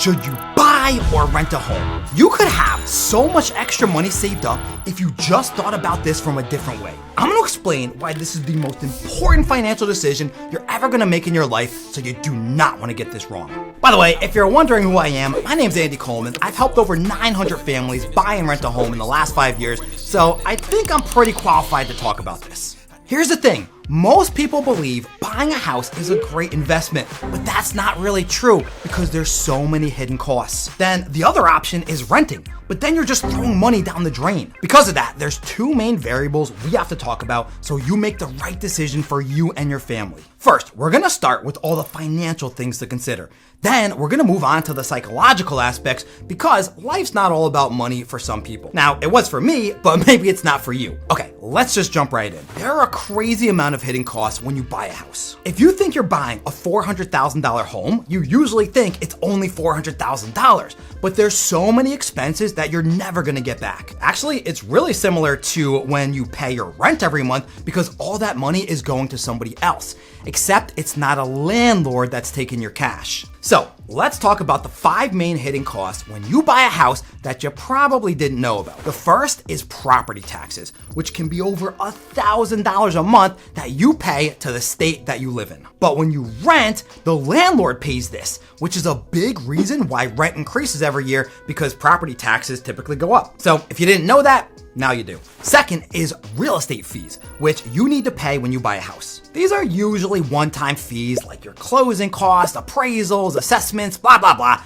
Should you buy or rent a home? You could have so much extra money saved up if you just thought about this from a different way. I'm going to explain why this is the most important financial decision you're ever going to make in your life, so you do not want to get this wrong. By the way, if you're wondering who I am, my name's Andy Coleman. I've helped over 900 families buy and rent a home in the last 5 years, so I think I'm pretty qualified to talk about this. Here's the thing. Most people believe buying a house is a great investment, but that's not really true because there's so many hidden costs. Then the other option is renting, but then you're just throwing money down the drain. Because of that, there's two main variables we have to talk about so you make the right decision for you and your family. First, we're gonna start with all the financial things to consider. Then we're gonna move on to the psychological aspects because life's not all about money for some people. Now, it was for me, but maybe it's not for you. Okay, let's just jump right in. There are a crazy amount of hidden costs when you buy a house. If you think you're buying a $400,000 home, you usually think it's only $400,000, but there's so many expenses that you're never gonna get back. Actually, it's really similar to when you pay your rent every month because all that money is going to somebody else, except it's not a landlord that's taking your cash. So let's talk about the 5 main hidden costs when you buy a house that you probably didn't know about. The first is property taxes, which can be over $1,000 a month that you pay to the state that you live in. But when you rent, the landlord pays this, which is a big reason why rent increases every year because property taxes typically go up. So if you didn't know that, now you do. Second is real estate fees, which you need to pay when you buy a house. These are usually one-time fees like your closing costs, appraisals, assessments, blah, blah, blah.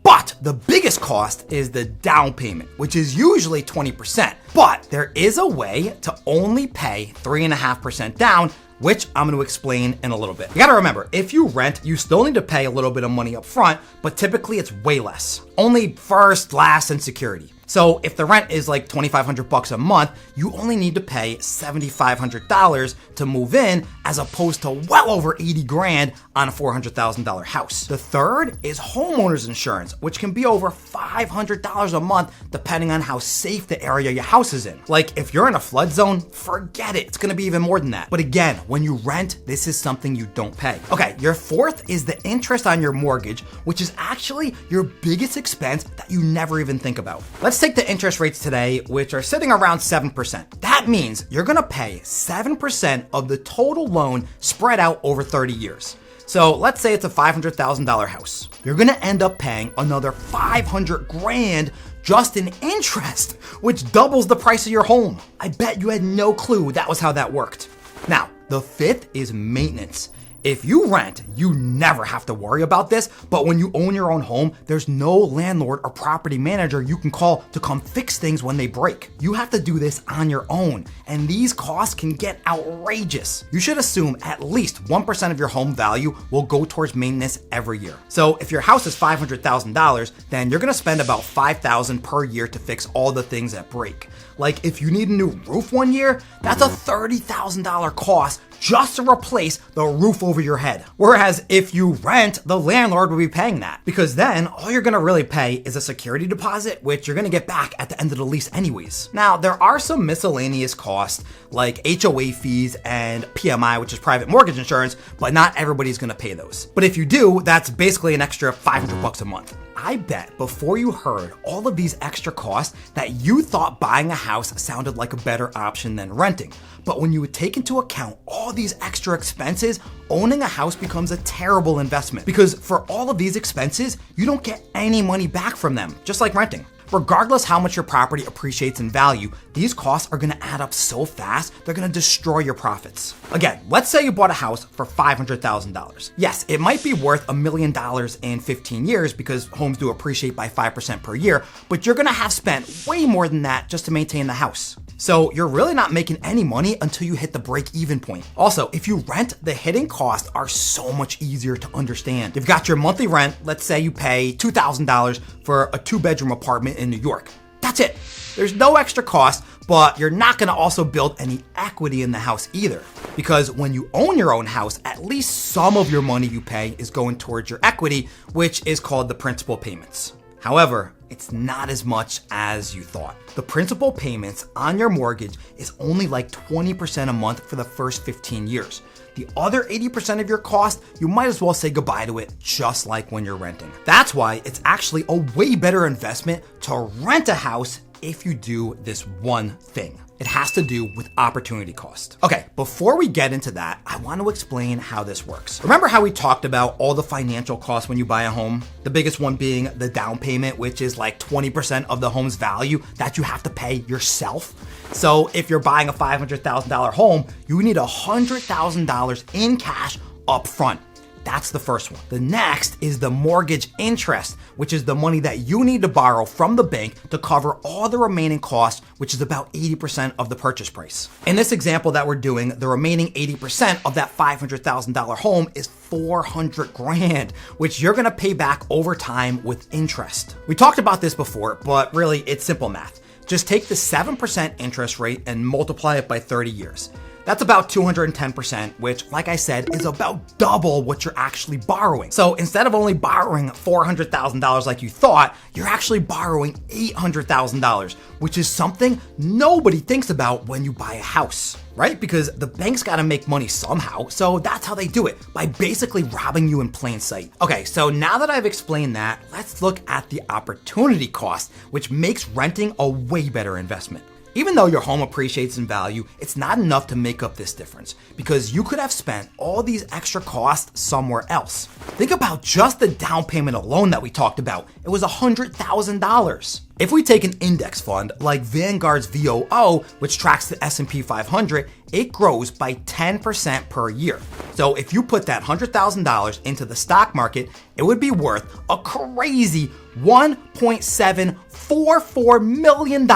But the biggest cost is the down payment, which is usually 20%. But there is a way to only pay 3.5% down, which I'm going to explain in a little bit. You got to remember, if you rent, you still need to pay a little bit of money up front, but typically it's way less. Only first, last, and security. So if the rent is like $2,500 a month, you only need to pay $7,500 to move in as opposed to well over 80 grand on a $400,000 house. The third is homeowner's insurance, which can be over $500 a month depending on how safe the area your house is in. Like if you're in a flood zone, forget it. It's gonna be even more than that. But again, when you rent, this is something you don't pay. Okay, your fourth is the interest on your mortgage, which is actually your biggest expense that you never even think about. Let's take the interest rates today, which are sitting around 7%. That means you're gonna pay 7% of the total loan spread out over 30 years. So let's say it's a $500,000 house. You're gonna end up paying another 500 grand just in interest, which doubles the price of your home. I bet you had no clue that was how that worked. Now, the fifth is maintenance. If you rent, you never have to worry about this, but when you own your own home, there's no landlord or property manager you can call to come fix things when they break. You have to do this on your own, and these costs can get outrageous. You should assume at least 1% of your home value will go towards maintenance every year. So if your house is $500,000, then you're gonna spend about $5,000 per year to fix all the things that break. Like if you need a new roof one year, that's a $30,000 cost just to replace the roof over your head. Whereas if you rent, the landlord will be paying that because then all you're gonna really pay is a security deposit, which you're gonna get back at the end of the lease anyways. Now, there are some miscellaneous costs like HOA fees and PMI, which is private mortgage insurance, but not everybody's gonna pay those. But if you do, that's basically an extra $500 a month. I bet before you heard all of these extra costs that you thought buying a house sounded like a better option than renting. But when you would take into account all these extra expenses, owning a house becomes a terrible investment because for all of these expenses, you don't get any money back from them, just like renting. Regardless how much your property appreciates in value, these costs are gonna add up so fast, they're gonna destroy your profits. Again, let's say you bought a house for $500,000. Yes, it might be worth $1 million in 15 years because homes do appreciate by 5% per year, but you're gonna have spent way more than that just to maintain the house. So you're really not making any money until you hit the break-even point. Also, if you rent, the hidden costs are so much easier to understand. You've got your monthly rent, let's say you pay $2,000 for a 2-bedroom apartment in New York. That's it. There's no extra cost, but you're not gonna also build any equity in the house either. Because when you own your own house, at least some of your money you pay is going towards your equity, which is called the principal payments. However, it's not as much as you thought. The principal payments on your mortgage is only like 20% a month for the first 15 years. The other 80% of your cost, you might as well say goodbye to it, just like when you're renting. That's why it's actually a way better investment to rent a house if you do this one thing. It has to do with opportunity cost. Okay, before we get into that, I want to explain how this works. Remember how we talked about all the financial costs when you buy a home? The biggest one being the down payment, which is like 20% of the home's value that you have to pay yourself. So if you're buying a $500,000 home, you need $100,000 in cash up front. That's the first one. The next is the mortgage interest, which is the money that you need to borrow from the bank to cover all the remaining costs, which is about 80% of the purchase price. In this example that we're doing, the remaining 80% of that $500,000 home is $400,000, which you're gonna pay back over time with interest. We talked about this before, but really it's simple math. Just take the 7% interest rate and multiply it by 30 years. That's about 210%, which, like I said, is about double what you're actually borrowing. So instead of only borrowing $400,000 like you thought, you're actually borrowing $800,000, which is something nobody thinks about when you buy a house, right? Because the bank's gotta make money somehow, so that's how they do it, by basically robbing you in plain sight. Okay, so now that I've explained that, let's look at the opportunity cost, which makes renting a way better investment. Even though your home appreciates in value, it's not enough to make up this difference because you could have spent all these extra costs somewhere else. Think about just the down payment alone that we talked about. It was $100,000. If we take an index fund like Vanguard's VOO, which tracks the S&P 500, it grows by 10% per year. So if you put that $100,000 into the stock market, it would be worth a crazy $1.744 million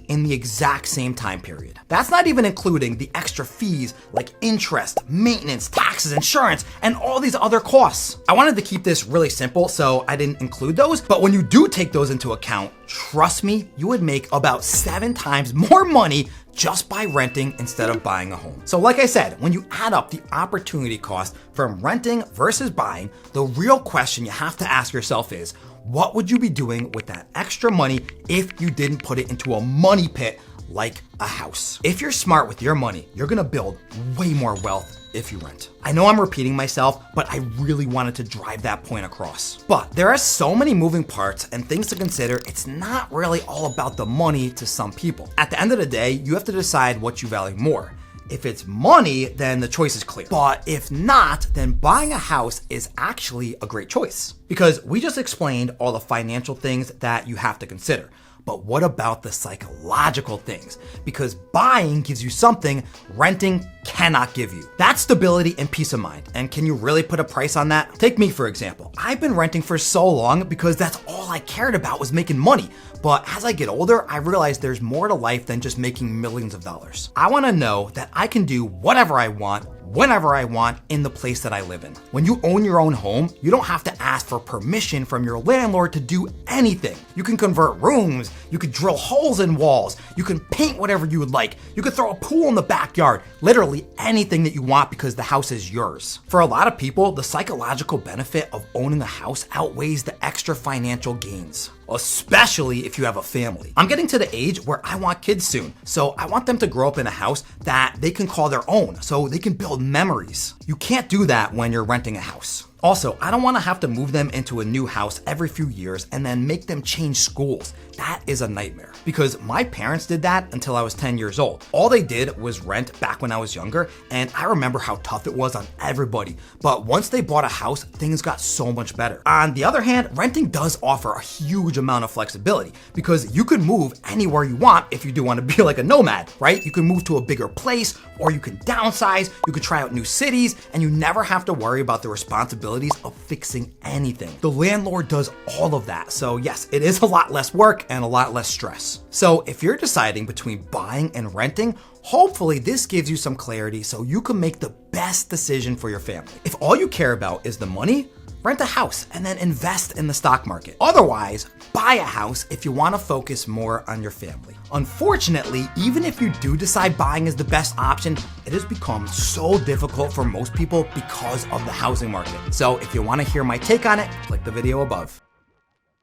in the exact same time period. That's not even including the extra fees like interest, maintenance, taxes, insurance, and all these other costs. I wanted to keep this really simple, so I didn't include those, but when you do take those into account, trust me, you would make about 7 times more money just by renting instead of buying a home. So like I said, when you add up the opportunity cost from renting versus buying, the real question you have to ask yourself is, what would you be doing with that extra money if you didn't put it into a money pit like a house? If you're smart with your money, you're gonna build way more wealth if you rent. I know I'm repeating myself, but I really wanted to drive that point across. But there are so many moving parts and things to consider, it's not really all about the money to some people. At the end of the day, you have to decide what you value more. If it's money, then the choice is clear. But if not, then buying a house is actually a great choice. Because we just explained all the financial things that you have to consider. But what about the psychological things? Because buying gives you something renting cannot give you. That's stability and peace of mind. And can you really put a price on that? Take me, for example. I've been renting for so long because that's all I cared about was making money. But as I get older, I realize there's more to life than just making millions of dollars. I wanna know that I can do whatever I want, whenever I want, in the place that I live in. When you own your own home, you don't have to ask for permission from your landlord to do anything. You can convert rooms, you could drill holes in walls, you can paint whatever you would like, you could throw a pool in the backyard, literally anything that you want because the house is yours. For a lot of people, the psychological benefit of owning a house outweighs the extra financial gains, especially if you have a family. I'm getting to the age where I want kids soon, so I want them to grow up in a house that they can call their own, so they can build memories. You can't do that when you're renting a house. Also, I don't want to have to move them into a new house every few years and then make them change schools. That is a nightmare because my parents did that until I was 10 years old. All they did was rent back when I was younger, and I remember how tough it was on everybody. But once they bought a house, things got so much better. On the other hand, renting does offer a huge amount of flexibility because you can move anywhere you want if you do want to be like a nomad, right? You can move to a bigger place or you can downsize, you could try out new cities, and you never have to worry about the responsibilities of fixing anything. The landlord does all of that. So yes, it is a lot less work and a lot less stress. So if you're deciding between buying and renting, hopefully this gives you some clarity so you can make the best decision for your family. If all you care about is the money, rent a house and then invest in the stock market. Otherwise, buy a house if you want to focus more on your family. Unfortunately, even if you do decide buying is the best option, it has become so difficult for most people because of the housing market. So if you want to hear my take on it, click the video above.